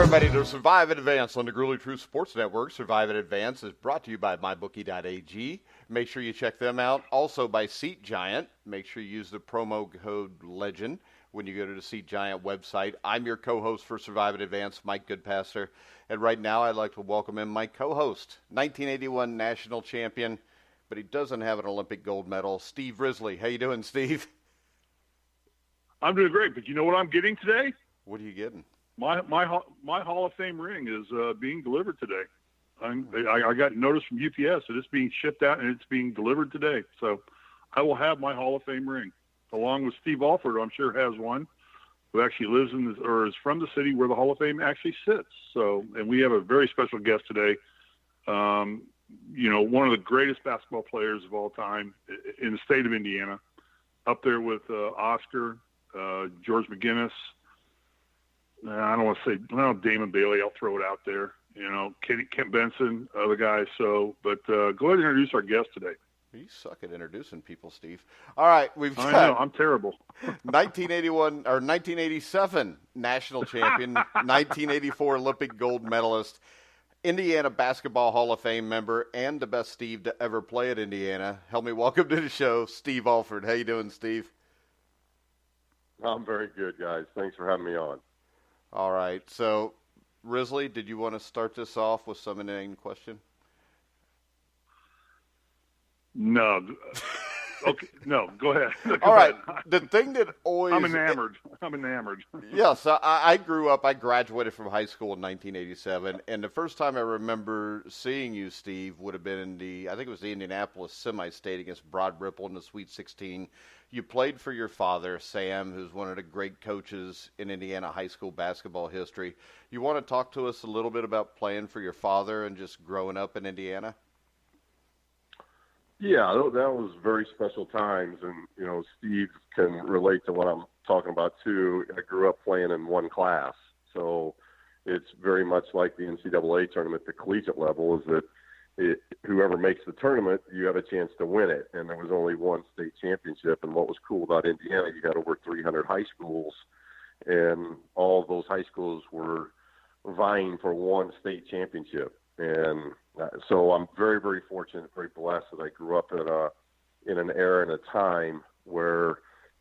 everybody to Survive in Advance on the Gruely Truth Sports Network. Survive in Advance is brought to you by MyBookie.ag. Make sure you check them out. Also by Seat Giant. Make sure you use the promo code LEGEND when you go to the Seat Giant website. I'm your co-host for Survive in Advance, Mike Goodpaster. And right now I'd like to welcome in my co-host, 1981 national champion, but he doesn't have an Olympic gold medal, Steve Risley. How you doing, Steve? I'm doing great, but you know what I'm getting today? What are you getting? My Hall of Fame ring is being delivered today. I got notice from UPS that it's being shipped out and it's being delivered today. So I will have my Hall of Fame ring, along with Steve Alford. I'm sure has one, who actually lives in or is from the city where the Hall of Fame actually sits. So, and we have a very special guest today. One of the greatest basketball players of all time in the state of Indiana, up there with Oscar, George McGinnis. I don't want to say, Damon Bailey. I'll throw it out there. Kent Benson, other guys. So, but go ahead and introduce our guest today. You suck at introducing people, Steve. All right, I know, I'm terrible. 1981 or 1987 national champion, 1984 Olympic gold medalist, Indiana Basketball Hall of Fame member, and the best Steve to ever play at Indiana. Help me welcome to the show, Steve Alford. How you doing, Steve? I'm very good, guys. Thanks for having me on. All right. So, Risley, did you want to start this off with some inane question? No. Okay. No, go ahead. All right. The thing that always... I'm enamored. Yes. I grew up, I graduated from high school in 1987, and the first time I remember seeing you, Steve, would have been in I think it was the Indianapolis semi-state against Broad Ripple in the Sweet 16. You played for your father, Sam, who's one of the great coaches in Indiana high school basketball history. You want to talk to us a little bit about playing for your father and just growing up in Indiana? Yeah, that was very special times, and, Steve can relate to what I'm talking about, too. I grew up playing in one class, so it's very much like the NCAA tournament, the collegiate level, is that whoever makes the tournament, you have a chance to win it. And there was only one state championship. And what was cool about Indiana, you got over 300 high schools, and all of those high schools were vying for one state championship. And so I'm very, very fortunate, very blessed that I grew up in an era and a time where,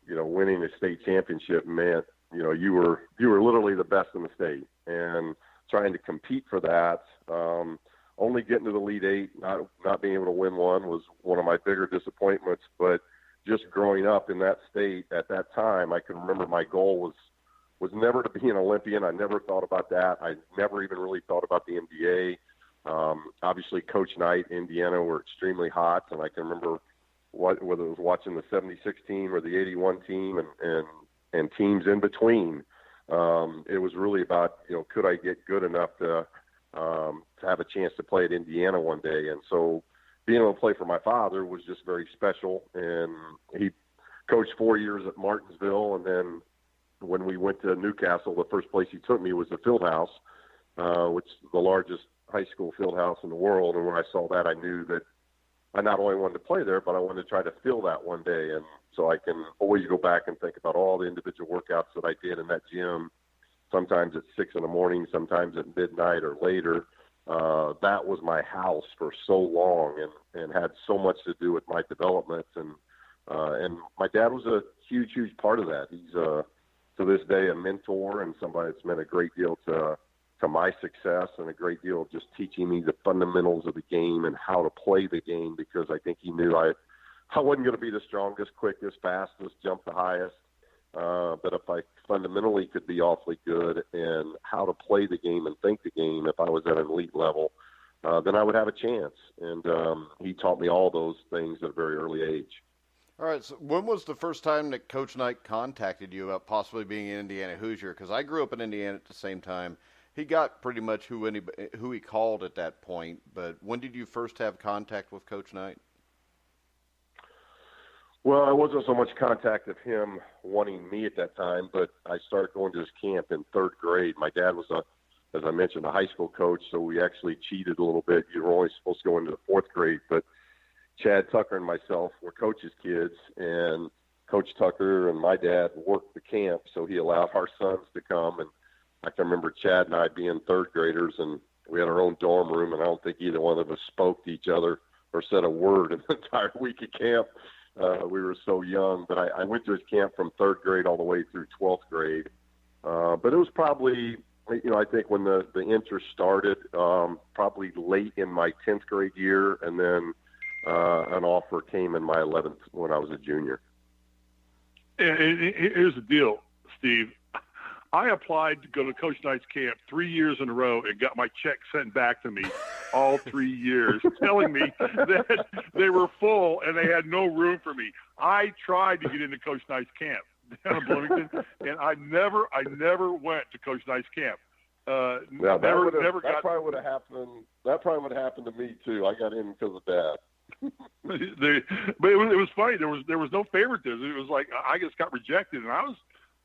winning a state championship meant, you were literally the best in the state. And trying to compete for that, only getting to the Elite Eight, not being able to win one was one of my bigger disappointments. But just growing up in that state at that time, I can remember my goal was never to be an Olympian. I never thought about that. I never even really thought about the NBA. Obviously, Coach Knight, Indiana were extremely hot, and I can remember whether it was watching the 76 team or the 81 team and teams in between. It was really about, could I get good enough to have a chance to play at Indiana one day. And so being able to play for my father was just very special. And he coached 4 years at Martinsville. And then when we went to Newcastle, the first place he took me was the Fieldhouse, which is the largest high school field house in the world. And when I saw that, I knew that I not only wanted to play there, but I wanted to try to fill that one day. And so I can always go back and think about all the individual workouts that I did in that gym, sometimes at 6 a.m, sometimes at midnight or later. That was my house for so long and had so much to do with my development. And my dad was a huge, huge part of that. He's, to this day, a mentor and somebody that's meant a great deal to my success and a great deal of just teaching me the fundamentals of the game and how to play the game, because I think he knew I wasn't going to be the strongest, quickest, fastest, jump the highest. But if I fundamentally could be awfully good and how to play the game and think the game, if I was at an elite level, then I would have a chance. And he taught me all those things at a very early age. All right, so when was the first time that Coach Knight contacted you about possibly being an Indiana Hoosier? Because I grew up in Indiana at the same time. He got pretty much who he called at that point, but when did you first have contact with Coach Knight? Well, I wasn't so much contact of him wanting me at that time, but I started going to his camp in third grade. My dad was, as I mentioned, a high school coach, so we actually cheated a little bit. You were only supposed to go into the fourth grade, but Chad Tucker and myself were coach's kids, and Coach Tucker and my dad worked the camp, so he allowed our sons to come and I can remember Chad and I being third graders, and we had our own dorm room, and I don't think either one of us spoke to each other or said a word in the entire week of camp. We were so young, but I went to his camp from third grade all the way through 12th grade. But it was probably, I think when the interest started, probably late in my 10th grade year, and then an offer came in my 11th when I was a junior. And here's the deal, Steve. I applied to go to Coach Knight's camp 3 years in a row and got my check sent back to me all 3 years, telling me that they were full and they had no room for me. I tried to get into Coach Knight's camp down in Bloomington, and I never went to Coach Knight's camp. That probably would have happened. That probably would have happened to me too. I got in because of Dad. But it was funny. There was no favoritism. It was like I just got rejected, and I was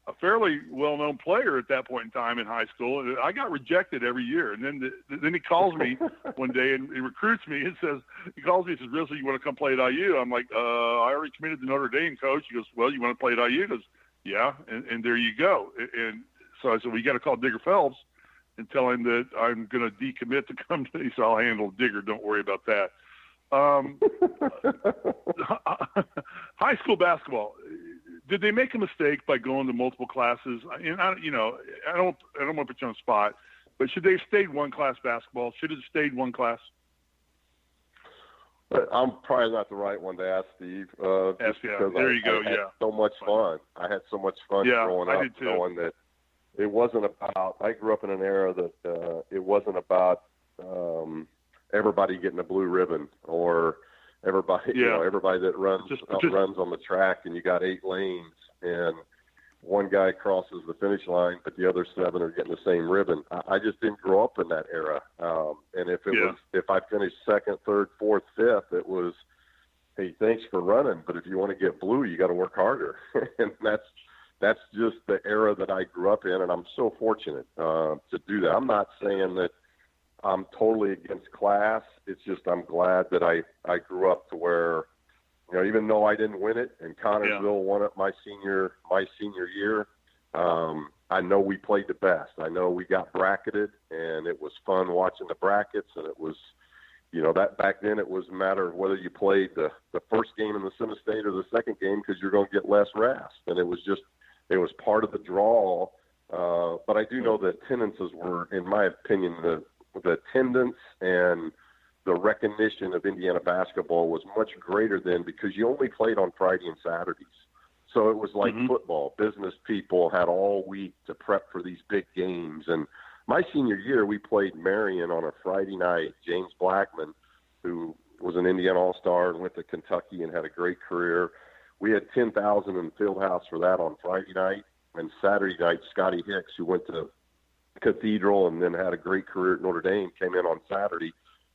a fairly well-known player at that point in time in high school. And I got rejected every year. And then he calls me one day and he recruits me and says, Risley, you want to come play at IU? I'm like, I already committed to Notre Dame, coach. He goes, well, you want to play at IU? He goes, yeah. And there you go. And so I said, well, you got to call Digger Phelps and tell him that I'm going to decommit to come to. He said, I'll handle Digger. Don't worry about that. High school basketball. Did they make a mistake by going to multiple classes? And I don't want to put you on the spot, but should they have stayed one class basketball? Should it have stayed one class? But I'm probably not the right one to ask, Steve. There you go. I had so much fun. I had so much fun growing up, knowing that it wasn't about. I grew up in an era that it wasn't about everybody getting a blue ribbon or everybody that runs on the track, and you got 8 lanes and one guy crosses the finish line, but the other 7 are getting the same ribbon. I just didn't grow up in that era. And if I finished 2nd, 3rd, 4th, 5th, it was, hey, thanks for running, but if you want to get blue, you got to work harder. And that's just the era that I grew up in, and I'm so fortunate to do that. I'm not saying that I'm totally against class. It's just I'm glad that I grew up to where, even though I didn't win it and Connersville won it my senior year, I know we played the best. I know we got bracketed, and it was fun watching the brackets, and it was, that back then it was a matter of whether you played the first game in the semi-state or the second game because you're going to get less rest. And it was part of the draw. But I do know that attendances were, in my opinion, the attendance and the recognition of Indiana basketball was much greater then because you only played on Friday and Saturdays. So it was like football. Business people had all week to prep for these big games. And my senior year, we played Marion on a Friday night. James Blackman, who was an Indiana All-Star and went to Kentucky and had a great career. We had 10,000 in the field house for that on Friday night. And Saturday night, Scotty Hicks, who went to Cathedral and then had a great career at Notre Dame, came in on Saturday,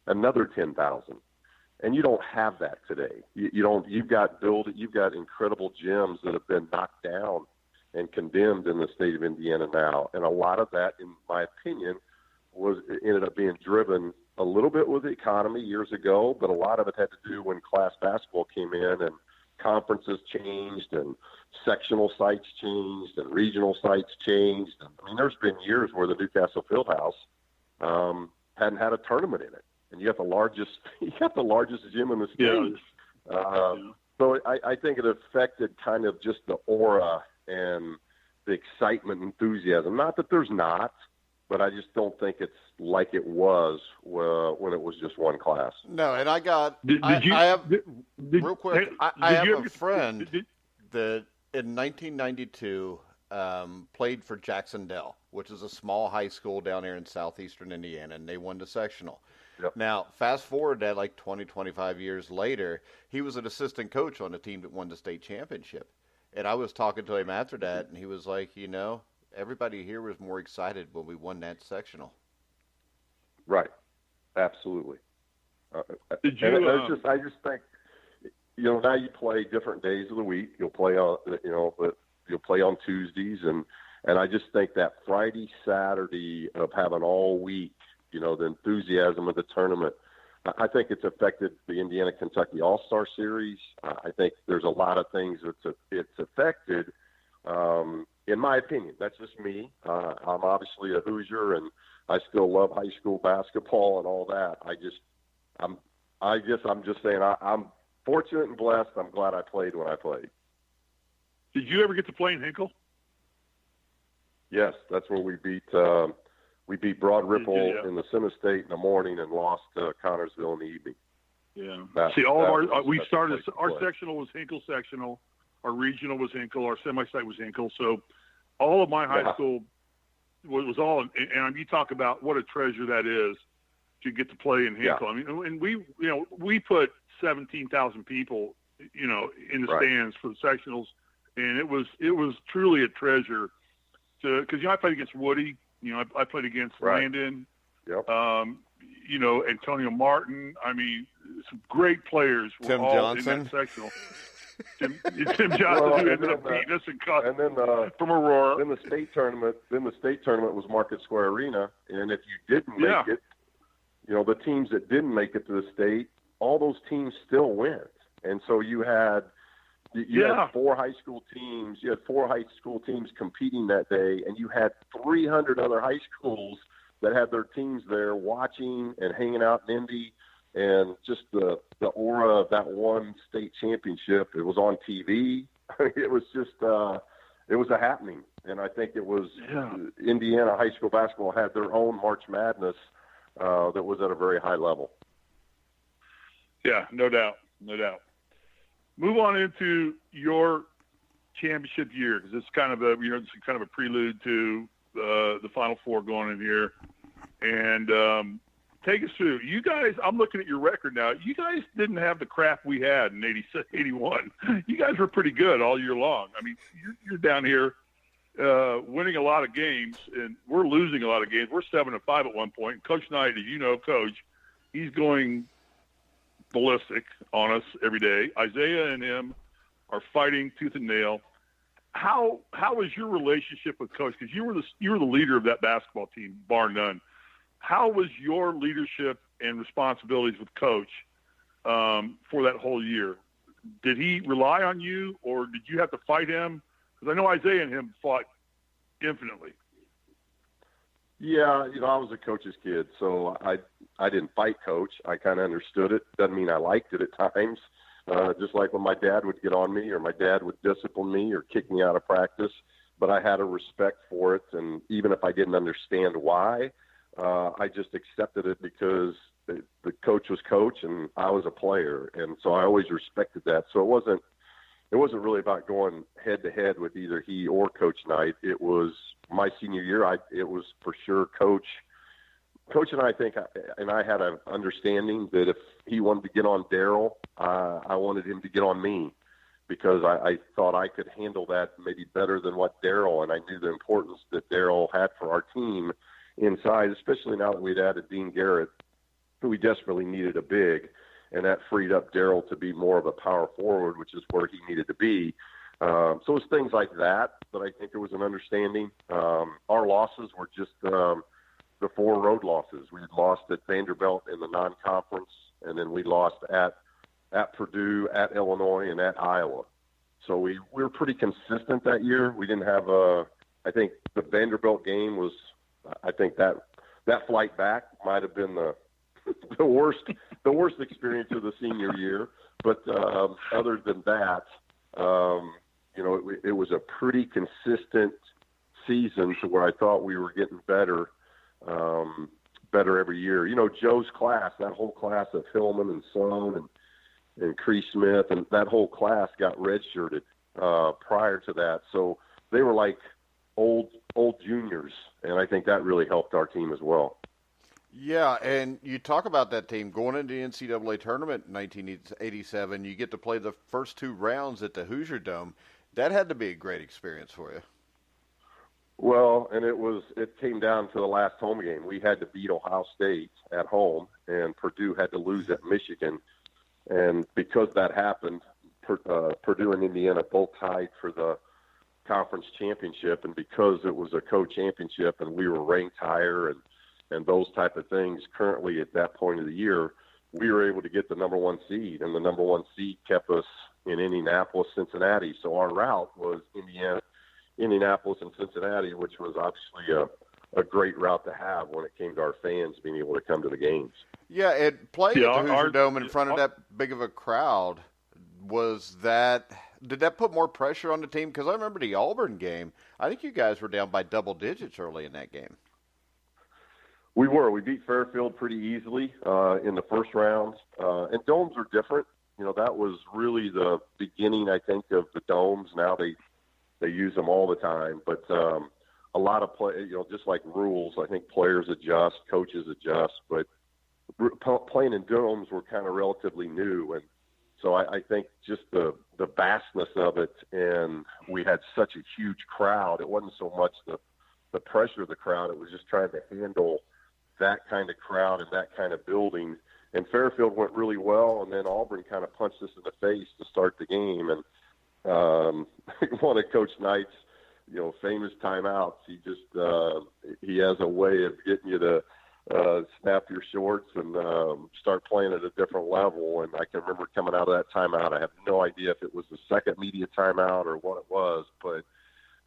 another 10,000. And you don't have that today. You've got incredible gyms that have been knocked down and condemned in the state of Indiana now. And a lot of that, in my opinion, ended up being driven a little bit with the economy years ago, but a lot of it had to do when class basketball came in and conferences changed and sectional sites changed and regional sites changed. I mean, there's been years where the Newcastle Fieldhouse hadn't had a tournament in it, and you got the largest gym in the state. So I think it affected kind of just the aura and the excitement, enthusiasm. Not that there's not, but I just don't think it's like it was when it was just one class. No, and I got I have a friend that in 1992 played for Jacksonville, which is a small high school down here in southeastern Indiana, and they won the sectional. Yep. Now, fast forward that like 20, 25 years later, he was an assistant coach on the team that won the state championship. And I was talking to him after that, and he was like, everybody here was more excited when we won that sectional. Right. Absolutely. I just think, now you play different days of the week. You'll play on, you'll play on Tuesdays, and I just think that Friday, Saturday of having all week, the enthusiasm of the tournament, I think it's affected the Indiana-Kentucky All-Star Series. I think there's a lot of things it's affected. in my opinion. That's just me. I'm obviously a Hoosier, and I still love high school basketball and all that. I guess I'm just saying I'm fortunate and blessed. I'm glad I played when I played. Did you ever get to play in Hinkle? Yes, that's where we beat Broad Ripple in the semi-state in the morning and lost to Connorsville in the evening. Yeah. See, all of our sectional was Hinkle sectional, our regional was Hinkle, our semi-state was Hinkle. So all of my high school was all, and you talk about what a treasure that is to get to play in Hinkle. I mean, and we put 17,000 people, in the stands for the sectionals, and it was truly a treasure because I played against Woody, I played against Landon, Antonio Martin. I mean, some great players were Tim all Johnson. in that sectional. Tim Johnson, who ended up beating us from Aurora. Then the state tournament was Market Square Arena, and if you didn't make it, the teams that didn't make it to the state, all those teams still went. And so you had four high school teams. You had 4 high school teams competing that day, and you had 300 other high schools that had their teams there watching and hanging out in Indy. And just the aura of that one state championship, it was on TV. It was just it was a happening. And I think it was Indiana high school basketball had their own March Madness that was at a very high level. Yeah, no doubt. Move on into your championship year, because it's kind of a prelude to the Final Four going in here. And take us through. You guys, I'm looking at your record now. You guys didn't have the crap we had in 81. You guys were pretty good all year long. I mean, you're down here winning a lot of games, and we're losing a lot of games. We're 7-5 at one point. Coach Knight, as Coach, he's going ballistic on us every day. Isaiah and him are fighting tooth and nail. How was your relationship with Coach? Because you were the leader of that basketball team, bar none. How was your leadership and responsibilities with Coach for that whole year? Did he rely on you, or did you have to fight him? Because I know Isaiah and him fought infinitely. Yeah, I was a coach's kid, so I didn't fight Coach. I kind of understood it. Doesn't mean I liked it at times. Just like when my dad would get on me or my dad would discipline me or kick me out of practice. But I had a respect for it, and even if I didn't understand why, I just accepted it because the coach was coach and I was a player, and so I always respected that. So it wasn't really about going head to head with either he or Coach Knight. It was my senior year. It was for sure Coach and I had an understanding that if he wanted to get on Daryl, I wanted him to get on me, because I thought I could handle that maybe better than what Daryl, and I knew the importance that Daryl had for our team inside, especially now that we'd added Dean Garrett, who we desperately needed a big, and that freed up Daryl to be more of a power forward, which is where he needed to be. So it was things like that I think there was an understanding. Our losses were just the 4 road losses. We had lost at Vanderbilt in the non-conference, and then we lost at Purdue, at Illinois, and at Iowa. So we were pretty consistent that year. We didn't have I think the Vanderbilt game was, I think that flight back might have been the worst experience of the senior year. But other than that, it was a pretty consistent season to where I thought we were getting better every year. Joe's class, that whole class of Hillman and Sloan and Cree Smith, and that whole class got redshirted prior to that. So they were like old juniors, and I think that really helped our team as well. Yeah, and you talk about that team going into the NCAA tournament in 1987. You get to play the first 2 rounds at the Hoosier Dome. That had to be a great experience for you. Well, and it came down to the last home game. We had to beat Ohio State at home, and Purdue had to lose at Michigan. And because that happened, Purdue and Indiana both tied for the conference championship, and because it was a co-championship and we were ranked higher and those type of things, currently at that point of the year, we were able to get the number 1 seed, and the number 1 seed kept us in Indianapolis, Cincinnati. So our route was Indianapolis and Cincinnati, which was obviously a great route to have when it came to our fans being able to come to the games. Yeah, and playing at the Hoosier Dome in front of that big of a crowd, did that put more pressure on the team? Because I remember the Auburn game. I think you guys were down by double digits early in that game. We were. We beat Fairfield pretty easily in the first round. And domes are different. You know, that was really the beginning, I think, of the domes. Now they use them all the time. But a lot of just like rules, I think players adjust, coaches adjust. But playing in domes were kind of relatively new. And so I think just the vastness of it, and we had such a huge crowd. It wasn't so much the pressure of the crowd. It was just trying to handle that kind of crowd and that kind of building. And Fairfield went really well, and then Auburn kind of punched us in the face to start the game. And one of Coach Knight's, famous timeouts, he has a way of getting you to snap your shorts and start playing at a different level. And I can remember coming out of that timeout. I have no idea if it was the second media timeout or what it was, but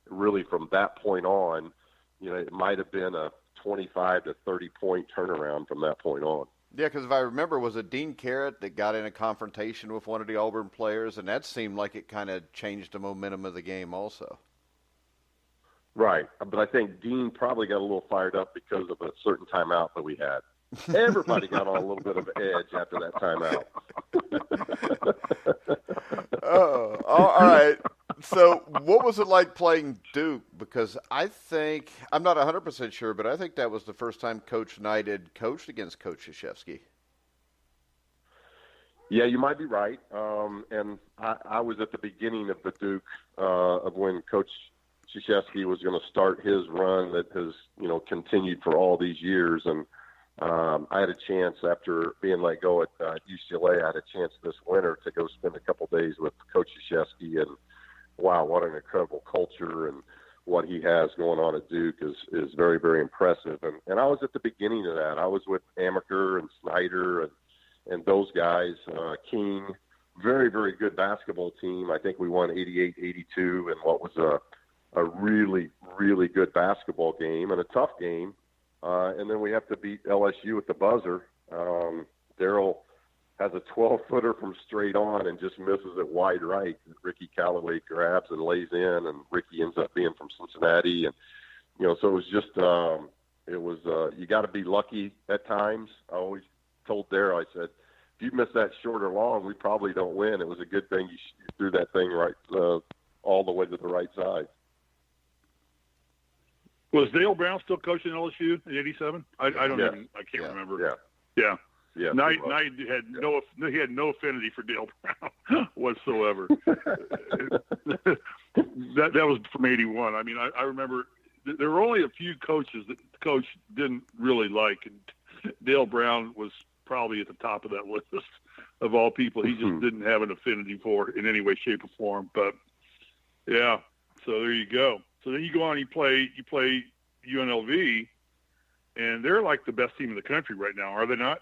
really from that point on, it might have been a 25 to 30 point turnaround from that point on. Yeah, because if I remember, was it Dean Carrott that got in a confrontation with one of the Auburn players, and that seemed like it kind of changed the momentum of the game also. Right, but I think Dean probably got a little fired up because of a certain timeout that we had. Everybody got on a little bit of edge after that timeout. Oh, all right. So what was it like playing Duke? Because I'm not 100% sure, but I think that was the first time Coach Knight had coached against Coach Krzyzewski. Yeah, you might be right. And I was at the beginning of the Duke of when Coach Krzyzewski was going to start his run that has, continued for all these years. And I had a chance after being let go at UCLA. I had a chance this winter to go spend a couple days with Coach Krzyzewski, and wow, what an incredible culture, and what he has going on at Duke is very, very impressive. And I was at the beginning of that. I was with Amaker and Snyder and those guys, King, very, very good basketball team. I think we won 88-82 in what was a really, really good basketball game and a tough game. And then we have to beat LSU at the buzzer. Daryl has a 12-footer from straight on and just misses it wide right. Ricky Callaway grabs and lays in, and Ricky ends up being from Cincinnati. And, so it was just you got to be lucky at times. I always told Daryl, I said, if you miss that short or long, we probably don't win. It was a good thing you threw that thing right all the way to the right side. Was Dale Brown still coaching LSU in '87? I can't remember. Yeah. Knight had no affinity for Dale Brown whatsoever. that was from '81. I mean, I remember there were only a few coaches that the coach didn't really like, and Dale Brown was probably at the top of that list of all people. He just didn't have an affinity for in any way, shape, or form. But yeah, so there you go. So then you go on, you play UNLV, and they're like the best team in the country right now, are they not?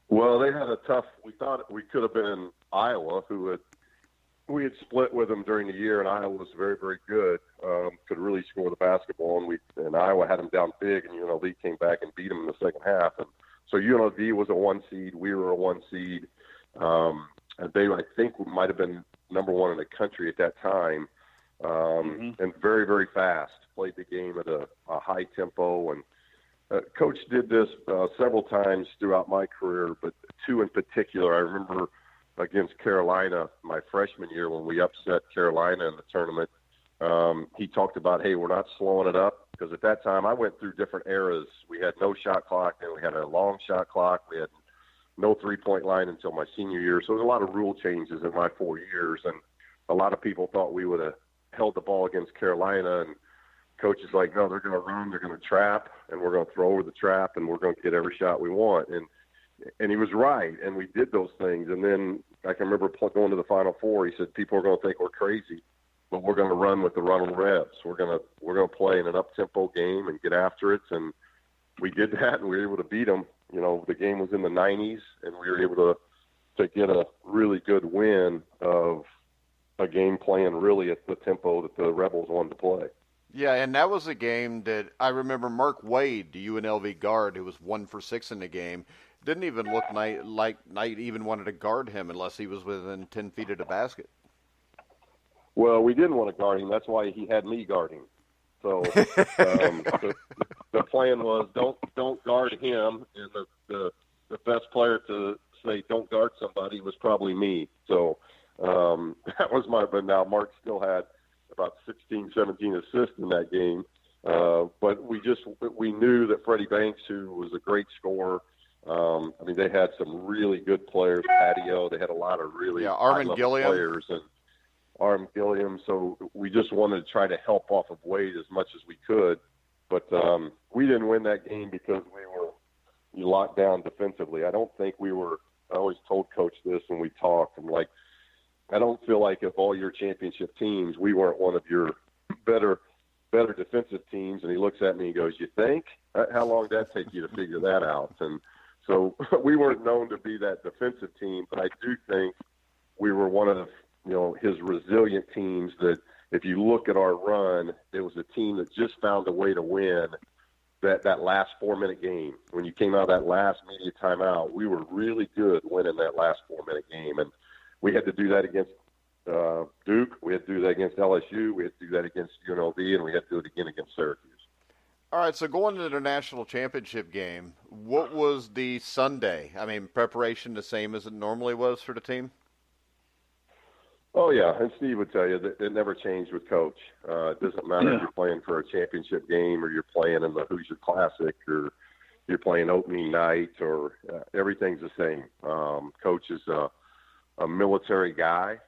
Well, they had a tough. We thought we could have been in Iowa, we had split with them during the year, and Iowa was very, very good. Could really score the basketball, and Iowa had them down big, and UNLV came back and beat them in the second half. And so UNLV was a 1 seed, we were a 1 seed. And they, I think, might have been number one in the country at that time. And very, very fast. Played the game at a high tempo, and Coach did this several times throughout my career, but two in particular. I remember against Carolina my freshman year when we upset Carolina in the tournament. He talked about, hey, we're not slowing it up, because at that time I went through different eras. We had no shot clock, and we had a long shot clock. We had no three-point line until my senior year. So there was a lot of rule changes in my 4 years, and a lot of people thought we would have held the ball against Carolina, and Coach is like, no, they're going to run, they're going to trap, and we're going to throw over the trap, and we're going to get every shot we want. And he was right, and we did those things. And then I can remember going to the Final Four. He said, people are going to think we're crazy, but we're going to run with the run reps. We're going to play in an up-tempo game and get after it. And we did that, and we were able to beat them. The game was in the 90s, and we were able to get a really good win of a game playing really at the tempo that the Rebels wanted to play. Yeah, and that was a game that I remember Mark Wade, the UNLV guard, who was 1 for 6 in the game, didn't even look like Knight even wanted to guard him unless he was within 10 feet of the basket. Well, we didn't want to guard him. That's why he had me guarding. So the plan was don't guard him, and the best player to say don't guard somebody was probably me. So that was but now Mark still had about 16, 17 assists in that game. But we knew that Freddie Banks, who was a great scorer, I mean, they had some really good players, Patio. They had a lot of really Armin Gilliam players. And Arm Gilliam, so we just wanted to try to help off of Wade as much as we could. But we didn't win that game because we were locked down defensively. I don't think we were – I always told Coach this when we talked. I'm like, I don't feel like of all your championship teams, we weren't one of your better defensive teams. And he looks at me and goes, you think? How long did that take you to figure that out? And so we weren't known to be that defensive team, but I do think we were one of the – his resilient teams that if you look at our run, it was a team that just found a way to win that last 4-minute game. When you came out of that last media timeout, we were really good winning that last 4-minute game. And we had to do that against Duke. We had to do that against LSU. We had to do that against UNLV, and we had to do it again against Syracuse. All right, so going to the national championship game, what was the Sunday? I mean, preparation the same as it normally was for the team? Oh, yeah, and Steve would tell you that it never changed with Coach. It doesn't matter if you're playing for a championship game or you're playing in the Hoosier Classic or you're playing opening night or everything's the same. Coach is a military guy.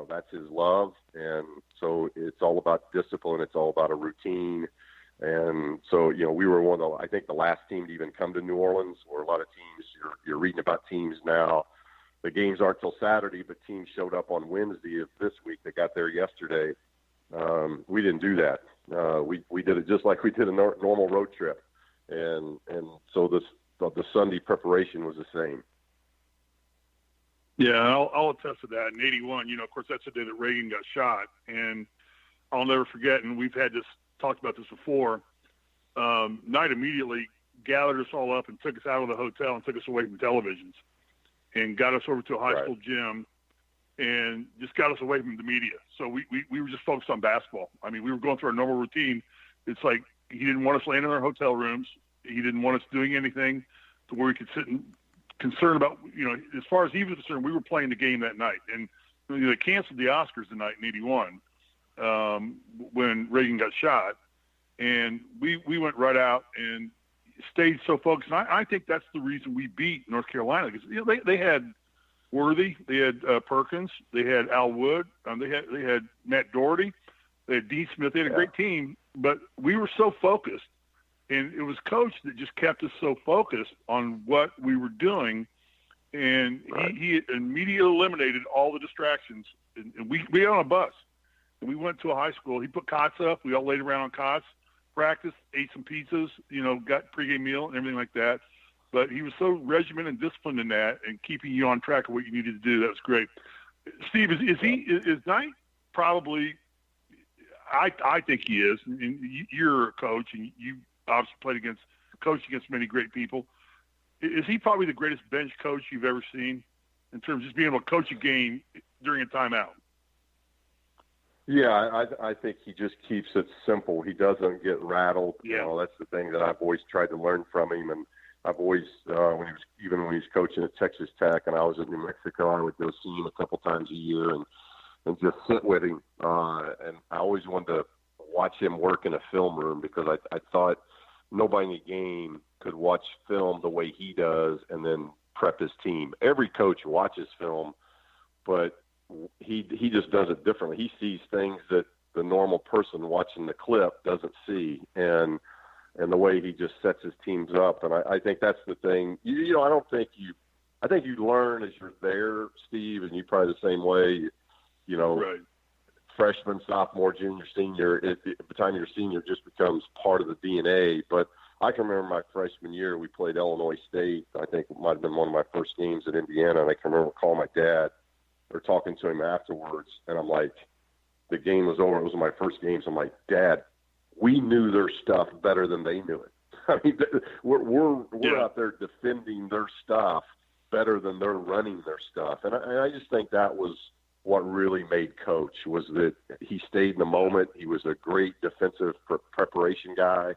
That's his love. And so it's all about discipline. It's all about a routine. And so, we were one of I think the last team to even come to New Orleans, where a lot of teams, you're reading about teams now. The games aren't till Saturday, but teams showed up on Wednesday of this week. They got there yesterday. We didn't do that. We did it just like we did a normal road trip, and so the Sunday preparation was the same. Yeah, I'll attest to that. In '81, of course, that's the day that Reagan got shot, and I'll never forget. And we've talked about this before. Knight immediately gathered us all up and took us out of the hotel and took us away from televisions, and got us over to a high school gym and just got us away from the media. So we were just focused on basketball. I mean, we were going through our normal routine. It's like he didn't want us laying in our hotel rooms. He didn't want us doing anything to where we could sit and concern about, as far as he was concerned, we were playing the game that night. And they canceled the Oscars the night in '81 when Reagan got shot. And we went right out and stayed so focused. And I think that's the reason we beat North Carolina, because they had Worthy, they had Perkins, they had Al Wood, they had Matt Doherty, they had Dean Smith. They had a great team, but we were so focused, and it was Coach that just kept us so focused on what we were doing, and he immediately eliminated all the distractions. And we got on a bus, and we went to a high school. He put cots up. We all laid around on cots. Practiced, ate some pizzas, got pregame meal and everything like that. But he was so regimented and disciplined in that and keeping you on track of what you needed to do. That was great. Steve, is Knight probably, I think he is. And you're a coach, and you obviously coached against many great people. Is he probably the greatest bench coach you've ever seen in terms of just being able to coach a game during a timeout? Yeah, I think he just keeps it simple. He doesn't get rattled. Yeah. That's the thing that I've always tried to learn from him. And I've always, when he was coaching at Texas Tech and I was in New Mexico, I would go see him a couple times a year and just sit with him. And I always wanted to watch him work in a film room because I thought nobody in the game could watch film the way he does and then prep his team. Every coach watches film, but he just does it differently. He sees things that the normal person watching the clip doesn't see, and the way he just sets his teams up. And I think that's the thing. I think you learn as you're there, Steve, and you probably the same way. Right. Freshman, sophomore, junior, senior. By the time you're senior, it just becomes part of the DNA. But I can remember my freshman year, we played Illinois State. I think it might have been one of my first games at Indiana, and I can remember calling my dad. or talking to him afterwards, and I'm like, the game was over. It was my first game, so I'm like, Dad, we knew their stuff better than they knew it. I mean, we're out there defending their stuff better than they're running their stuff, and I just think that was what really made Coach, was that he stayed in the moment. He was a great defensive preparation guy,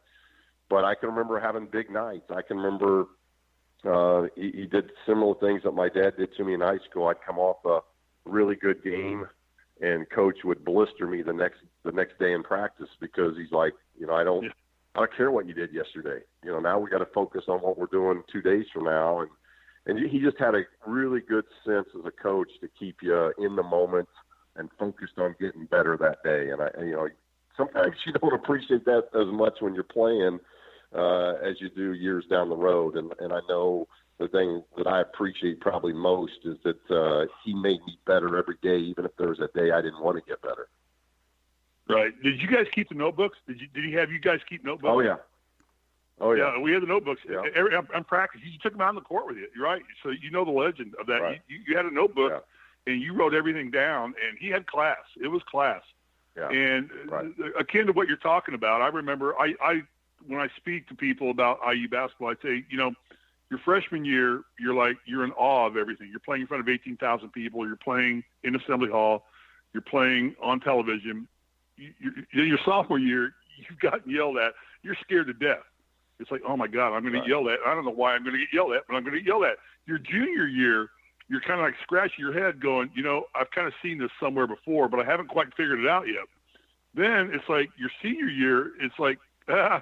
but I can remember having big nights. I can remember he did similar things that my dad did to me in high school. I'd come off a really good game, and Coach would blister me the next day in practice because he's like, I don't care what you did yesterday. Now we got to focus on what we're doing 2 days from now, and he just had a really good sense as a coach to keep you in the moment and focused on getting better that day. And sometimes you don't appreciate that as much when you're playing as you do years down the road. And I know the thing that I appreciate probably most is that he made me better every day, even if there was a day I didn't want to get better. Right. Did you guys keep the notebooks? Did he have you guys keep notebooks? Oh, yeah. Yeah, we had the notebooks. Yeah. On practice, you took them out on the court with you. You're right. So the legend of that. Right. You had a notebook, and you wrote everything down, and he had class. It was class. Yeah. And akin to what you're talking about, I remember I when I speak to people about IU basketball, I say, your freshman year, you're in awe of everything. You're playing in front of 18,000 people. You're playing in Assembly Hall. You're playing on television. Your sophomore year, you've gotten yelled at. You're scared to death. It's like, oh, my God, I'm going to get yelled at. I don't know why I'm going to get yelled at, but I'm going to get yelled at. Your junior year, you're kind of like scratching your head going, I've kind of seen this somewhere before, but I haven't quite figured it out yet. Then it's like your senior year, it's like,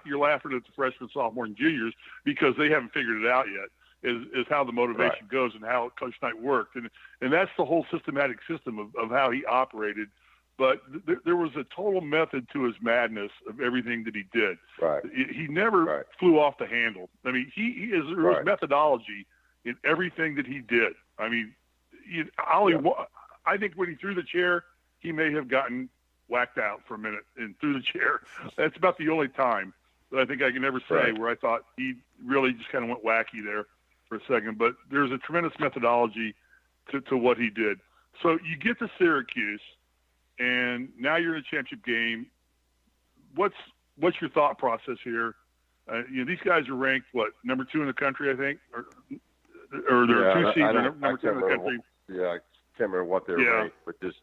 you're laughing at the freshmen, sophomore, and juniors because they haven't figured it out yet, is how the motivation goes and how Coach Knight worked. And that's the whole systematic system of how he operated. But there was a total method to his madness of everything that he did. Right. He never flew off the handle. I mean, there was methodology in everything that he did. I mean, I think when he threw the chair, he may have gotten whacked out for a minute and threw the chair. That's about the only time that I think I can ever say where I thought he really just kind of went wacky there for a second. But there's a tremendous methodology to what he did. So you get to Syracuse, and now you're in a championship game. What's your thought process here? These guys are ranked, number 2 in the country, I think? Or there are 2 seeds, number 2 in the country. I can't remember what they're ranked, but just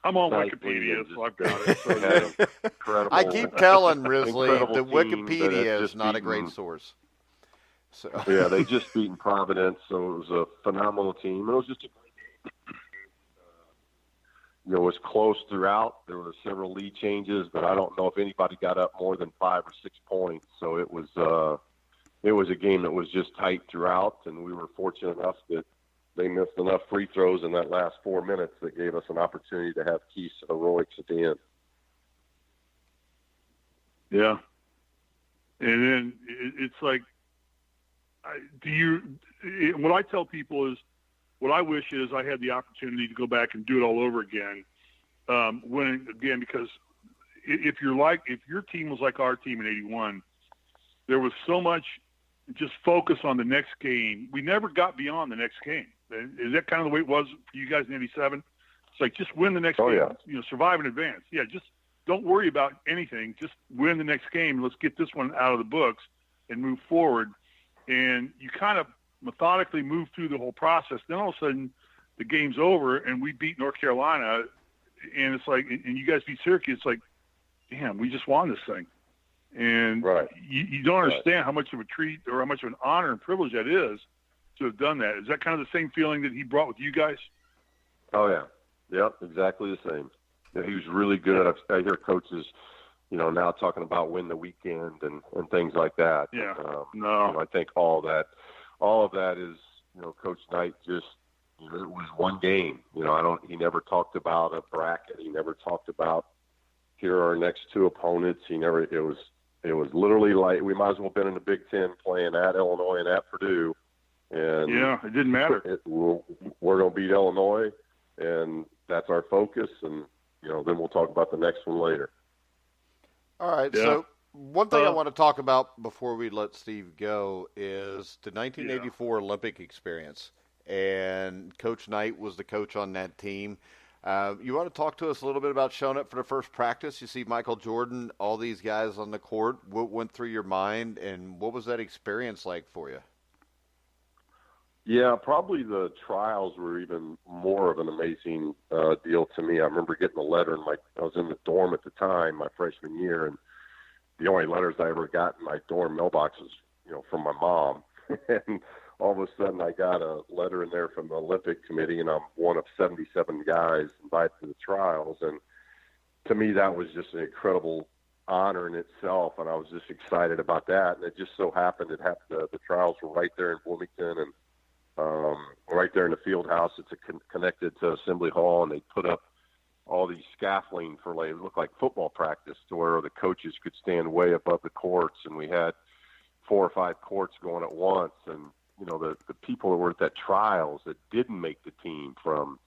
I'm on Wikipedia, so I've got it. So, incredible. I keep telling Risley that Wikipedia is not a great source. So. Yeah, they just beaten Providence, so it was a phenomenal team. It was just a great game. It was close throughout. There were several lead changes, but I don't know if anybody got up more than 5 or 6 points. So it was a game that was just tight throughout, and we were fortunate enough that they missed enough free throws in that last 4 minutes that gave us an opportunity to have Keith's heroics at the end. Yeah. And then it's like, what I tell people is, what I wish is I had the opportunity to go back and do it all over again, winning again, because if your team was like our team in 81, there was so much just focus on the next game. We never got beyond the next game. Is that kind of the way it was for you guys in 87? It's like, just win the next game, survive in advance. Yeah, just don't worry about anything. Just win the next game. Let's get this one out of the books and move forward. And you kind of methodically move through the whole process. Then all of a sudden the game's over and we beat North Carolina, and it's like, and you guys beat Syracuse. It's like, damn, we just won this thing. And you don't understand how much of a treat or how much of an honor and privilege that is to have done that. Is that kind of the same feeling that he brought with you guys? Oh, yeah. Yep, exactly the same. He was really good. I hear coaches, now talking about win the weekend and things like that. Yeah. I think all of that is, Coach Knight just, it was one game. He never talked about a bracket. He never talked about, here are our next 2 opponents. It was literally like, we might as well have been in the Big Ten playing at Illinois and at Purdue. And it didn't matter. We're going to beat Illinois, and that's our focus. And, then we'll talk about the next one later. All right. Yeah. So one thing I want to talk about before we let Steve go is the 1984 Olympic experience. and Coach Knight was the coach on that team. You want to talk to us a little bit about showing up for the first practice? You see Michael Jordan, all these guys on the court. What went through your mind, and what was that experience like for you? Yeah, probably the trials were even more of an amazing deal to me. I remember getting a letter I was in the dorm at the time, my freshman year, and the only letters I ever got in my dorm mailbox was, from my mom. And all of a sudden I got a letter in there from the Olympic Committee, and I'm one of 77 guys invited to the trials. And to me, that was just an incredible honor in itself, and I was just excited about that. And it just so happened the trials were right there in Bloomington, and right there in the field house. It's connected to Assembly Hall, and they put up all these scaffolding for it looked like football practice, to where the coaches could stand way above the courts, and we had 4 or 5 courts going at once. And the people that were at that trials that didn't make the team, from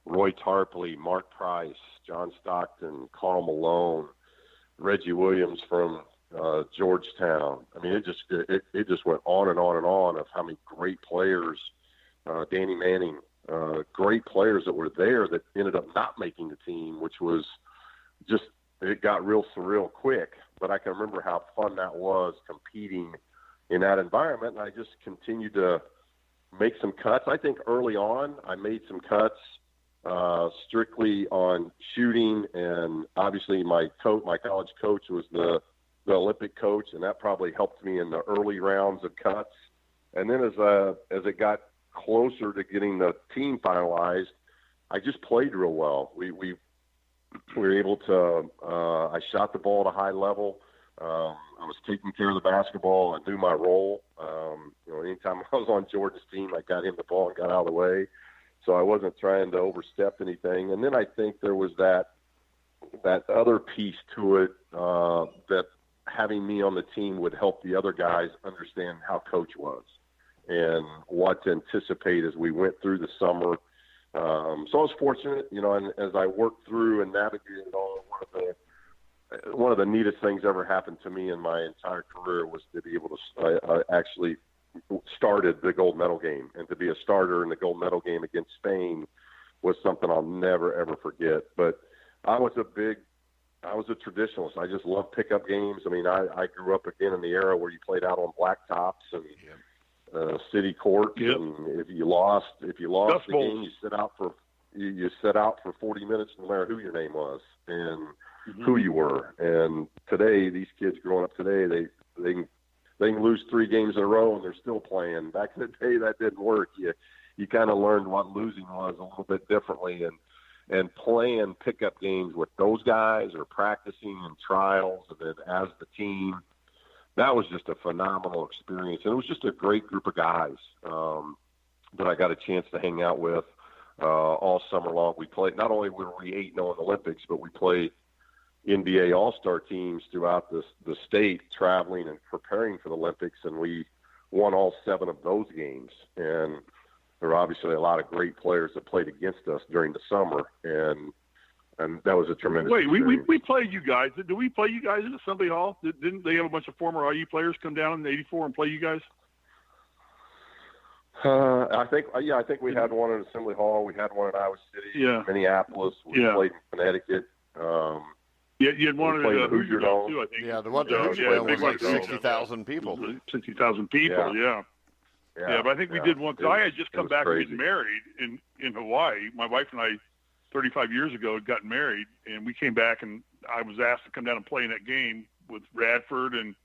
Roy Tarpley, Mark Price, John Stockton, Karl Malone, Reggie Williams from Georgetown. I mean, it just went on and on and on of how many great players, Danny Manning, great players that were there that ended up not making the team, which was just, it got real surreal quick. But I can remember how fun that was, competing in that environment. And I just continued to make some cuts. I think early on I made some cuts strictly on shooting, and obviously my college coach was the Olympic coach, and that probably helped me in the early rounds of cuts. And then as it got closer to getting the team finalized, I just played real well. We were able to. I shot the ball at a high level. I was taking care of the basketball. I knew my role. Anytime I was on Jordan's team, I got him the ball and got out of the way. So I wasn't trying to overstep anything. And then I think there was that other piece to it, that having me on the team would help the other guys understand how coach was and what to anticipate as we went through the summer. So I was fortunate, and as I worked through and navigated all, one of the neatest things ever happened to me in my entire career was to be able to actually started the gold medal game, and to be a starter in the gold medal game against Spain was something I'll never, ever forget. But I was a traditionalist. I just loved pickup games. I mean, I grew up again in the era where you played out on blacktops and city courts. Yep. And if you lost the game, you set out for 40 minutes, no matter who your name was and who you were. And today, these kids growing up today, they can lose 3 games in a row and they're still playing. Back in the day, that didn't work. You kind of learned what losing was a little bit differently, and playing pickup games with those guys, or practicing in trials and then as the team, that was just a phenomenal experience. And it was just a great group of guys that I got a chance to hang out with all summer long. We played, not only were we 8-0 in the Olympics, but we played NBA All-Star teams throughout the state, traveling and preparing for the Olympics, and we won all 7 of those games. And there were obviously a lot of great players that played against us during the summer, and that was a tremendous experience. we played you guys. Did we play you guys at Assembly Hall? Didn't they have a bunch of former IU players come down in '84 and play you guys? I think we had one at Assembly Hall. We had one in Iowa City, Minneapolis. We played in Connecticut. You had one at Hoosier Dome too, I think. Yeah, the one at Hoosier was like 60,000 people. 60,000 people, yeah. But I think we did one. I had just come back from getting married in Hawaii. My wife and I, 35 years ago, had gotten married, and we came back, and I was asked to come down and play in that game with Radford and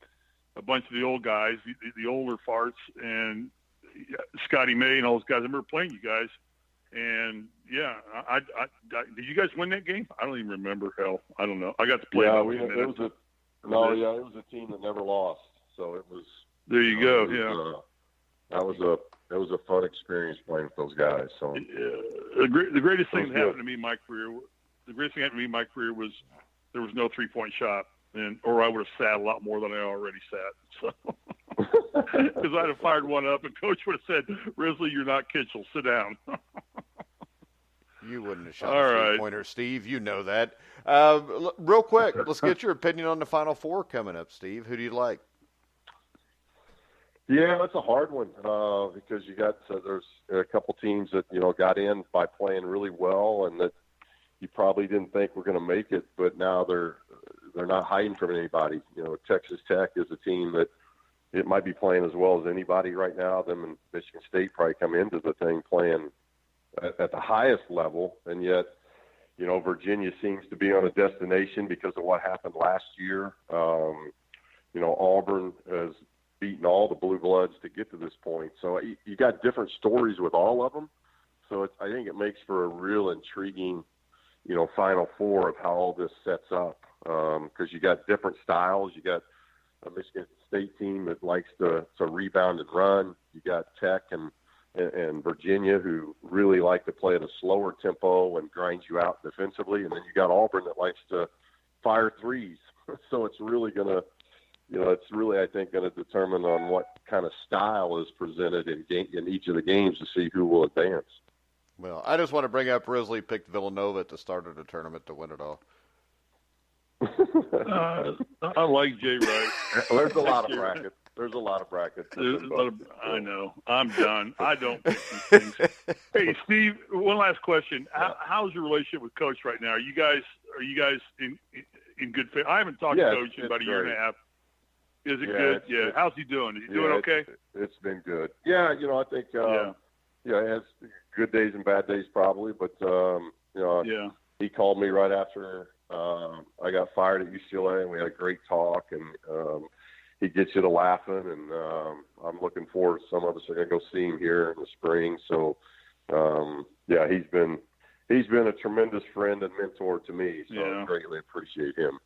a bunch of the old guys, the older farts, and Scotty May and all those guys. I remember playing you guys. And I did you guys win that game? I don't even remember. Hell, I don't know. I got to play. Yeah, it was a team that never lost. So it was. There you go. That was a fun experience playing with those guys. So the greatest thing that happened to me in my career. The greatest thing that happened to me in my career was there was no 3-point shot, or I would have sat a lot more than I already sat. So. Because I'd have fired one up, and Coach would have said, "Risley, you're not Kitchell. Sit down." You wouldn't have shot a 3-pointer, Steve. You know that. Real quick, let's get your opinion on the Final Four coming up, Steve. Who do you like? Yeah, that's a hard one because you got there's a couple teams that got in by playing really well and that you probably didn't think were going to make it, but now they're not hiding from anybody. Texas Tech is a team that it might be playing as well as anybody right now. Them and Michigan State probably come into the thing playing at the highest level, and yet Virginia seems to be on a destination because of what happened last year. Auburn has beaten all the blue bloods to get to this point. So you got different stories with all of them. So I think it makes for a real intriguing, Final Four of how all this sets up. Because you got different styles. You got a Michigan State team that likes to rebound and run. You got Tech and Virginia who really like to play at a slower tempo and grind you out defensively. And then you got Auburn that likes to fire threes. So it's really going to, I think, going to determine on what kind of style is presented in each of the games to see who will advance. Well, I just want to bring up Risley picked Villanova at the start of the tournament to win it all. I like Jay Wright. There's a lot of brackets. I know. I'm done. I don't pick these things. Hey, Steve, one last question. How's your relationship with Coach right now? Are you guys in good faith? I haven't talked to Coach in about a year and a half. Is it good? Yeah. How's he doing? Is he doing okay? It's been good. Yeah, I think he has good days and bad days probably, but he called me right after I got fired at UCLA, and we had a great talk, and he gets you to laughing, and I'm looking forward. Some of us are going to go see him here in the spring. So, he's been a tremendous friend and mentor to me. So I greatly appreciate him.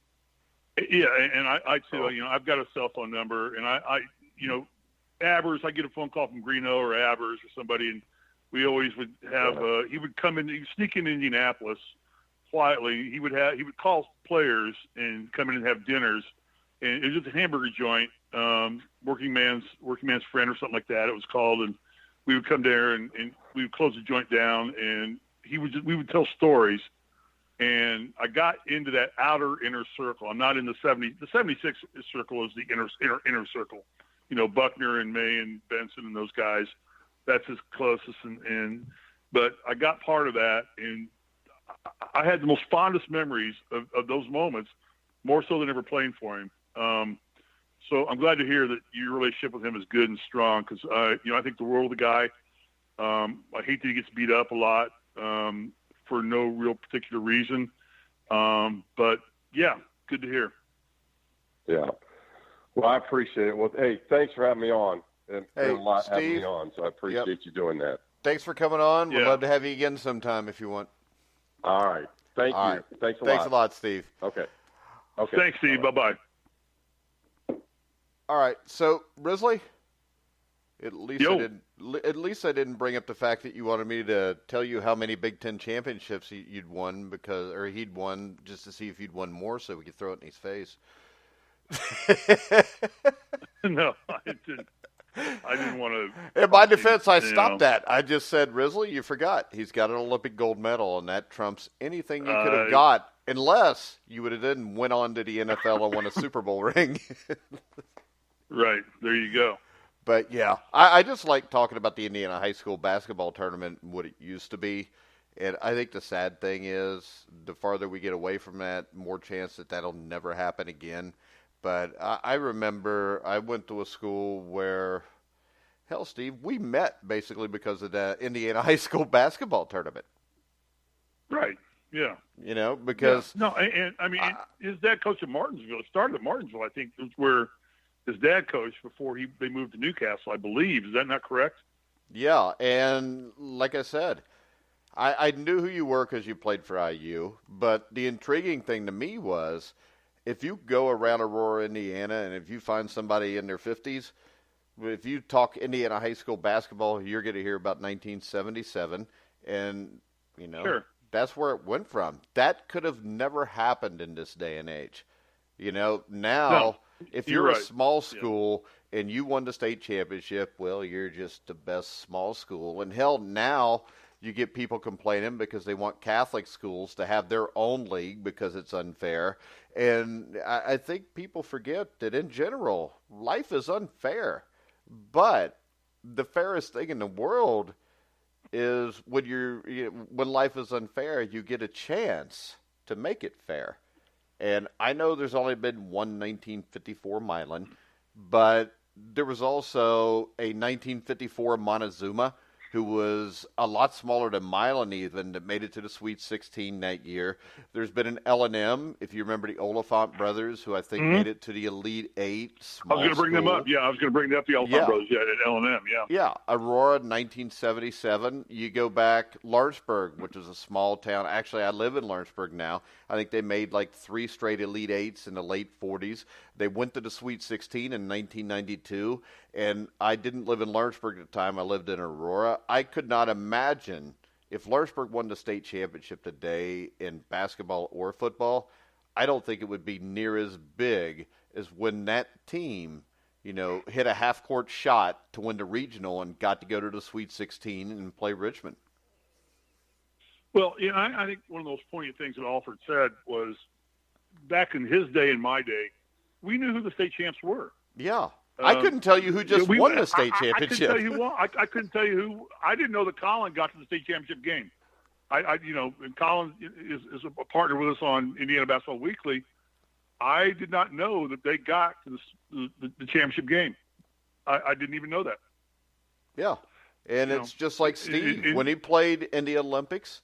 Yeah, and I too, I've got a cell phone number, and I Abers, I get a phone call from Greeno or Abers or somebody, and we always would have. He would come in, he'd sneak in Indianapolis quietly. He would call players and come in and have dinners. And it was just a hamburger joint, working man's friend or something like that. It was called, and we would come there and we would close the joint down, and we would tell stories. And I got into that inner circle. I'm not in the 70. The 76 circle is the inner circle. Buckner and May and Benson and those guys. That's his closest. But I got part of that, and I had the most fondest memories of those moments, more so than ever playing for him. So I'm glad to hear that your relationship with him is good and strong because, I think the world of the guy. I hate that he gets beat up a lot for no real particular reason. But, yeah, good to hear. Yeah. Well, I appreciate it. Well, hey, thanks for having me on. And a lot Steve, having me on, so I appreciate you doing that. Thanks for coming on. We'd love to have you again sometime if you want. All right. Thank you. Right. Thanks a lot. Thanks a lot, Steve. Okay. Thanks, Steve. Bye-bye. All right. So, Risley, at least I didn't bring up the fact that you wanted me to tell you how many Big Ten championships he'd won he'd won just to see if he'd won more so we could throw it in his face. No, I didn't want to. In my defense, I stopped that. I just said, Risley, you forgot. He's got an Olympic gold medal, and that trumps anything you could have got, unless you would have then went on to the NFL and won a Super Bowl ring. Right. There you go. But, yeah, I just like talking about the Indiana high school basketball tournament and what it used to be. And I think the sad thing is the farther we get away from that, more chance that that'll never happen again. But I remember I went to a school where, hell, Steve, we met basically because of the Indiana high school basketball tournament. Right. Yeah. Because and I mean, his dad coached at Martinsville. It started at Martinsville, I think, was where his dad coached before they moved to Newcastle, I believe. Is that not correct? Yeah, and like I said, I knew who you were because you played for IU. But the intriguing thing to me was, if you go around Aurora, Indiana, and if you find somebody in their 50s, if you talk Indiana high school basketball, you're going to hear about 1977. And, sure. That's where it went from. That could have never happened in this day and age. Now, if you're a small school and you won the state championship, well, you're just the best small school. And hell, now you get people complaining because they want Catholic schools to have their own league because it's unfair. And I think people forget that in general, life is unfair. But the fairest thing in the world is when life is unfair, you get a chance to make it fair. And I know there's only been one 1954 Milan, but there was also a 1954 Montezuma who was a lot smaller than Milan even, that made it to the Sweet 16 that year. There's been an L&M, if you remember the Oliphant brothers, who I think made it to the Elite Eight. I was going to bring them up. Yeah, I was going to bring up the Oliphant brothers at L&M, Yeah, Aurora, 1977. You go back, Lawrenceburg, which is a small town. Actually, I live in Lawrenceburg now. I think they made like 3 straight Elite Eights in the late 40s. They went to the Sweet 16 in 1992, and I didn't live in Lawrenceburg at the time. I lived in Aurora. I could not imagine if Lawrenceburg won the state championship today in basketball or football. I don't think it would be near as big as when that team, hit a half-court shot to win the regional and got to go to the Sweet 16 and play Richmond. Well, I think one of those poignant things that Alford said was, back in his day and my day, we knew who the state champs were. Yeah. I couldn't tell you who just won the state championship. I couldn't tell you who. I couldn't tell you who. I didn't know that Colin got to the state championship game. And Colin is a partner with us on Indiana Basketball Weekly. I did not know that they got to the championship game. I didn't even know that. Yeah, and it's just like Steve. When he played in the Olympics,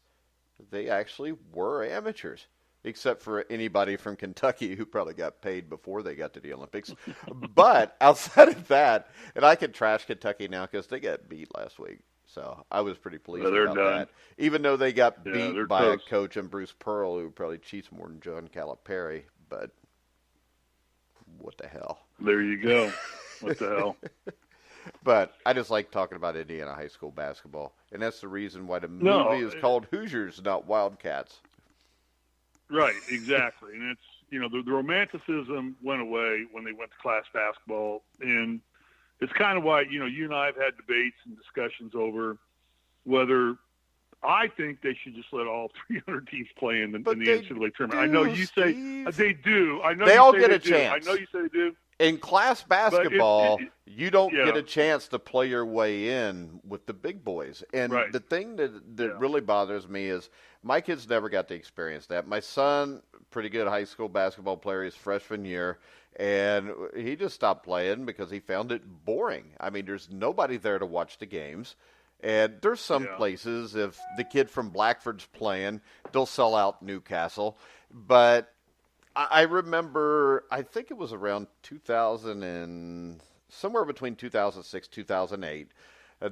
they actually were amateurs. Except for anybody from Kentucky who probably got paid before they got to the Olympics. But outside of that, and I can trash Kentucky now because they got beat last week. So I was pretty pleased about that. Even though they got beat by a coach in Bruce Pearl who probably cheats more than John Calipari. But what the hell? There you go. What the hell? But I just like talking about Indiana high school basketball. And that's the reason why the movie is called Hoosiers, not Wildcats. Right, exactly. And it's, the romanticism went away when they went to class basketball. And it's kind of why, you and I have had debates and discussions over whether I think they should just let all 300 teams play in the NCAA tournament. I know you say they do. I know they all get a chance. I know you say they do. In class basketball, you don't get a chance to play your way in with the big boys. And the thing that really bothers me is my kids never got to experience that. My son, pretty good high school basketball player, his freshman year, and he just stopped playing because he found it boring. I mean, there's nobody there to watch the games. And there's some places, if the kid from Blackford's playing, they'll sell out Newcastle. But I remember, I think it was around 2000 and somewhere between 2006, 2008.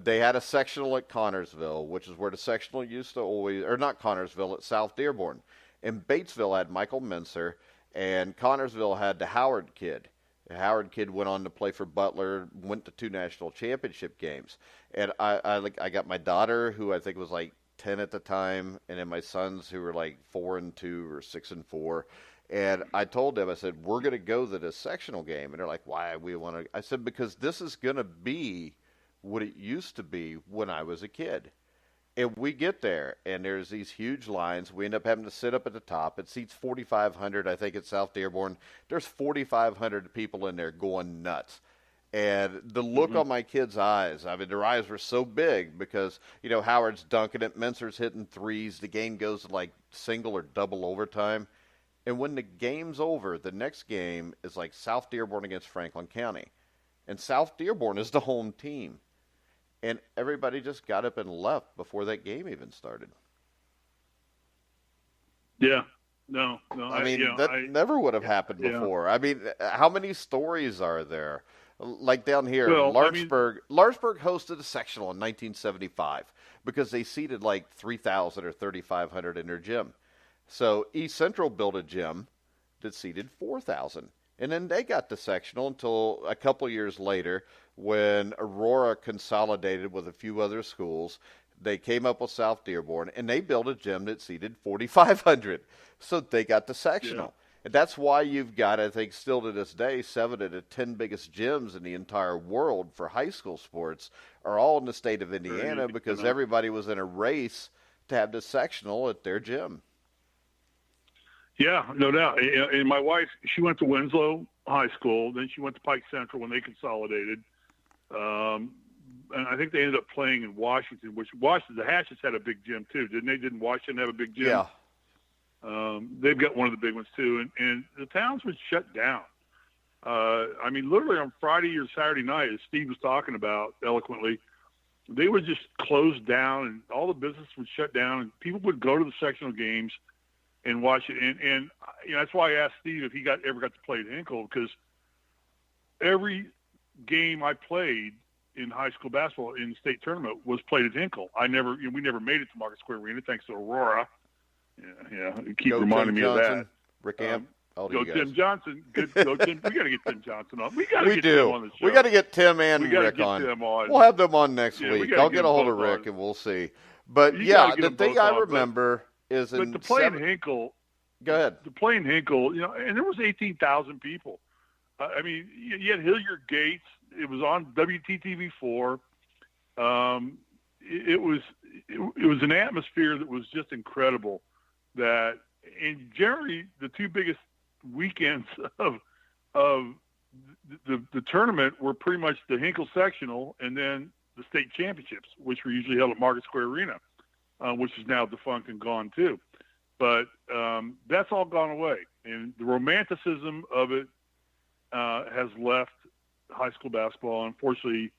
They had a sectional at Connorsville, which is where the sectional used to always, or not Connorsville, at South Dearborn. And Batesville had Michael Mincer, and Connorsville had the Howard kid. The Howard kid went on to play for Butler, went to 2 national championship games. And I got my daughter, who I think was like 10 at the time, and then my sons who were like 4 and 2 or 6 and 4. And I told them, I said, we're going to go to this sectional game. And they're like, why we want to? I said, because this is going to be what it used to be when I was a kid. And we get there, and there's these huge lines. We end up having to sit up at the top. It seats 4,500, I think, at South Dearborn. There's 4,500 people in there going nuts. And the look on my kids' eyes, I mean, their eyes were so big because, Howard's dunking it, Mincer's hitting threes. The game goes to like single or double overtime. And when the game's over, the next game is like South Dearborn against Franklin County. And South Dearborn is the home team. And everybody just got up and left before that game even started. Yeah. No. I mean, that never would have happened before. I mean, how many stories are there? Like down here, Lawrenceburg hosted a sectional in 1975 because they seated like 3,000 or 3,500 in their gym. So East Central built a gym that seated 4,000. And then they got the sectional until a couple years later when Aurora consolidated with a few other schools. They came up with South Dearborn, and they built a gym that seated 4,500. So they got the sectional. Yeah. And that's why you've got, I think, still to this day, 7 of the 10 biggest gyms in the entire world for high school sports are all in the state of Indiana because everybody was in a race to have the sectional at their gym. Yeah, no doubt. And my wife, she went to Winslow High School. Then she went to Pike Central when they consolidated. And I think they ended up playing in Washington, which Washington, the Hatchets had a big gym too, didn't they? Didn't Washington have a big gym? Yeah. They've got one of the big ones too. And the towns was shut down. I mean, literally on Friday or Saturday night, as Steve was talking about eloquently, they would just close down and all the business would shut down and people would go to the sectional games and watch it. And you know, that's why I asked Steve if he ever got to play at Hinkle, because every game I played in high school basketball in the state tournament was played at Hinkle. We never made it to Market Square Arena thanks to Aurora. Yeah, keep Go reminding Tim me Johnson, of that. Rick Amp. Go Tim Johnson. Go Tim. We got to get Tim Johnson on. We got to get Tim on the show. We got to get Tim and Rick on. We'll have them on next week. I'll get a hold of Rick and we'll see. But the thing I remember is to play in Hinkle. Go ahead. To play in Hinkle, you know, and there was 18,000 people. I mean, you had Hilliard Gates. It was on WTTV4. It was an atmosphere that was just incredible. And generally the two biggest weekends of the tournament were pretty much the Hinkle sectional and then the state championships, which were usually held at Market Square Arena, which is now defunct and gone too. But that's all gone away, and the romanticism of it has left high school basketball. Unfortunately,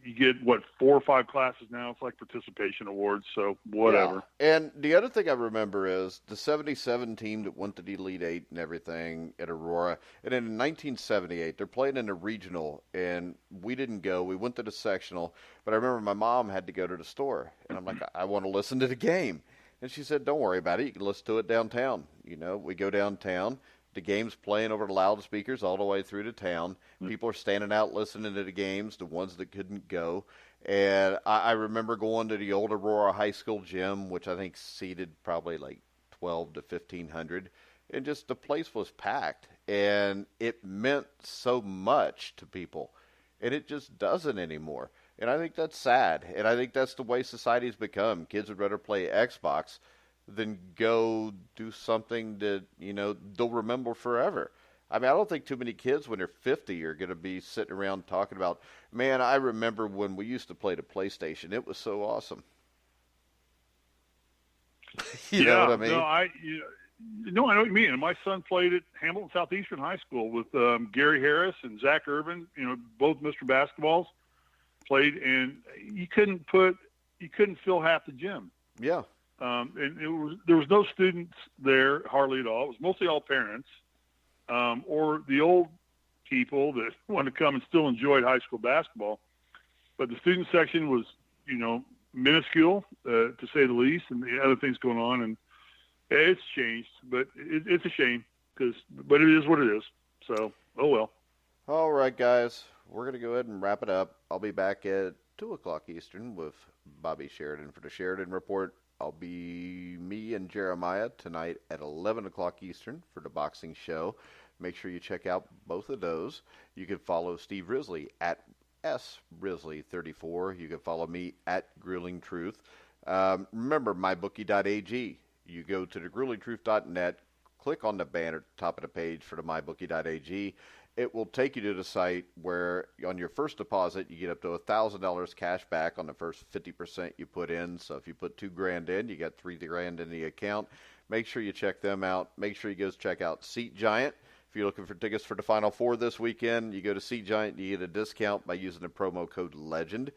you get 4 or 5 classes now. It's like participation awards, so whatever. Yeah. And the other thing I remember is the 77 team that went to the Elite Eight and everything at Aurora. And in 1978, they're playing in a regional, and we didn't go. We went to the sectional, but I remember my mom had to go to the store, and I'm like, I want to listen to the game. And she said, don't worry about it. You can listen to it downtown. You know, we go downtown. The game's playing over the loudspeakers all the way through to town. People are standing out listening to the games, the ones that couldn't go. And I remember going to the old Aurora High School gym, which I think seated probably like 12 to 1,500. And just the place was packed. And it meant so much to people. And it just doesn't anymore. And I think that's sad. And I think that's the way society's become. Kids would rather play Xbox than go do something that, you know, they'll remember forever. I mean, I don't think too many kids when they're 50 are going to be sitting around talking about, man, I remember when we used to play the PlayStation. It was so awesome. You know what I mean? No, I know what you mean. And my son played at Hamilton Southeastern High School with Gary Harris and Zach Urban, you know, both Mr. Basketballs played, and you couldn't fill half the gym. Yeah. And there was no students there hardly at all. It was mostly all parents, or the old people that wanted to come and still enjoyed high school basketball. But the student section was, you know, minuscule, to say the least, and the other things going on. And it's changed, but it's a shame but it is what it is. So, oh well. All right, guys, we're going to go ahead and wrap it up. I'll be back at 2:00 Eastern with Bobby Sheridan for the Sheridan Report. I'll be me and Jeremiah tonight at 11 o'clock Eastern for the boxing show. Make sure you check out both of those. You can follow Steve Risley at srisley34. You can follow me at Grilling Truth. Remember, mybookie.ag. You go to thegruelingtruth.net, click on the banner at the top of the page for the mybookie.ag. It will take you to the site where on your first deposit, you get up to $1,000 cash back on the first 50% you put in. So if you put $2,000 in, you got $3,000 in the account. Make sure you check them out. Make sure you go check out Seat Giant. If you're looking for tickets for the Final Four this weekend, you go to Seat Giant. You get a discount by using the promo code LEGEND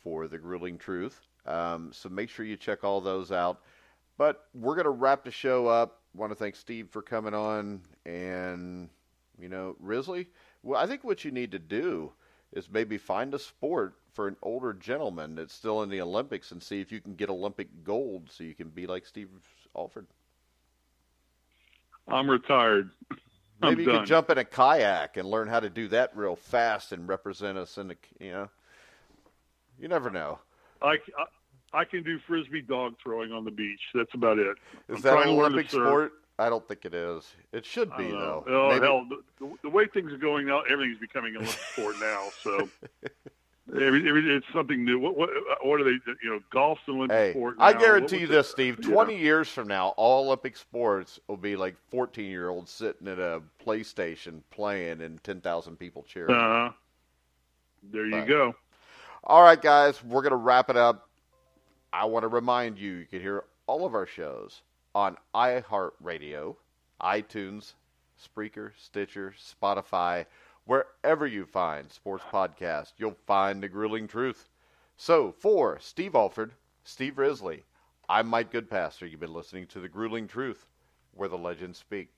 for the Grueling Truth. So make sure you check all those out. But we're going to wrap the show up. I want to thank Steve for coming on. And, you know, Risley, well, I think what you need to do is maybe find a sport for an older gentleman that's still in the Olympics and see if you can get Olympic gold so you can be like Steve Alford. I'm retired. Maybe you could jump in a kayak and learn how to do that real fast and represent us in the, you know. You never know. I can do Frisbee dog throwing on the beach. That's about it. Is that an Olympic sport? I don't think it is. It should be, though. Oh, maybe. Hell, the way things are going now, everything's becoming an Olympic sport now. So it's something new. What are they, you know, golf's an Olympic sport now. I guarantee you this, Steve. 20 years from now, all Olympic sports will be like 14-year-olds sitting at a PlayStation playing and 10,000 people cheering. There you go. All right, guys, we're going to wrap it up. I want to remind you, you can hear all of our shows on iHeartRadio, iTunes, Spreaker, Stitcher, Spotify, wherever you find sports podcasts, you'll find The Grueling Truth. So, for Steve Alford, Steve Risley, I'm Mike Goodpaster. You've been listening to The Grueling Truth, where the legends speak.